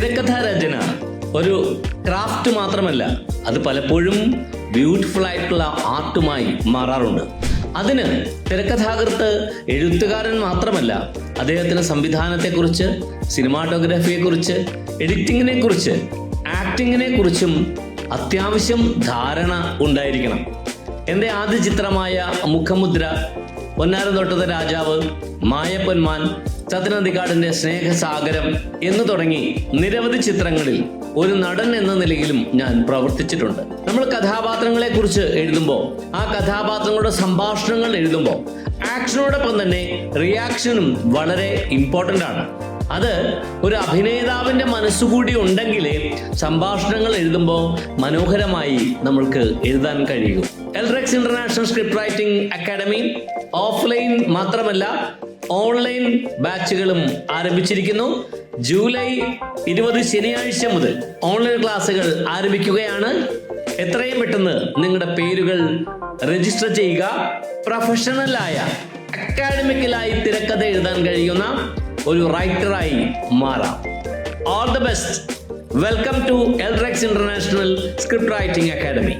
തിരക്കഥാരചന ഒരു ക്രാഫ്റ്റ് മാത്രമല്ല, അത് പലപ്പോഴും ബ്യൂട്ടിഫുൾ ആയിട്ടുള്ള ആർട്ടുമായി മാറാറുണ്ട്. അതിന് തിരക്കഥാകൃത്ത് എഴുത്തുകാരൻ മാത്രമല്ല, അദ്ദേഹത്തിന് സംവിധാനത്തെക്കുറിച്ച്, സിനിമാറ്റോഗ്രാഫിയെക്കുറിച്ച്, എഡിറ്റിങ്ങിനെ കുറിച്ച്, ആക്ടിങ്ങിനെ കുറിച്ചും അത്യാവശ്യം ധാരണ ഉണ്ടായിരിക്കണം. എൻ്റെ ആദ്യ ചിത്രമായ മുഖമുദ്ര, പൊന്നാരം തൊട്ടത് രാജാവ്, മായപ്പൊന്മാൻ, സത്യനന്ദിക്കാടിൻ്റെ സ്നേഹസാഗരം എന്നു തുടങ്ങി നിരവധി ചിത്രങ്ങളിൽ ഒരു നടൻ എന്ന നിലയിലും ഞാൻ പ്രവർത്തിച്ചിട്ടുണ്ട്. നമ്മൾ കഥാപാത്രങ്ങളെ കുറിച്ച് എഴുതുമ്പോൾ, ആ കഥാപാത്രങ്ങളുടെ സംഭാഷണങ്ങൾ എഴുതുമ്പോൾ ആക്ഷനോടൊപ്പം തന്നെ റിയാക്ഷനും വളരെ ഇമ്പോർട്ടൻ്റ് ആണ്. അത് ഒരു അഭിനേതാവിൻ്റെ മനസ്സുകൂടി ഉണ്ടെങ്കിലേ സംഭാഷണങ്ങൾ എഴുതുമ്പോൾ മനോഹരമായി നമ്മൾക്ക് എഴുതാൻ കഴിയൂ. Elrex international script writing academy offline മാത്രമല്ല ഓൺലൈൻ ബാച്ചുകളും ആരംഭിച്ചിരിക്കുന്നു. ജൂലൈ 20 ശനിയാഴ്ച മുതൽ ഓൺലൈൻ ക്ലാസ്സുകൾ ആരംഭിക്കുകയാണ്. എത്രയും പെട്ടെന്ന് നിങ്ങളുടെ പേരുകൾ രജിസ്റ്റർ ചെയ്യുക. പ്രൊഫഷണലായ, അക്കാഡമിക്കലായി തിരക്കഥ എഴുതാൻ കഴിയുന്ന ഒരു റൈറ്ററായി മാറാം. All the best. Welcome to Elrex international script writing academy.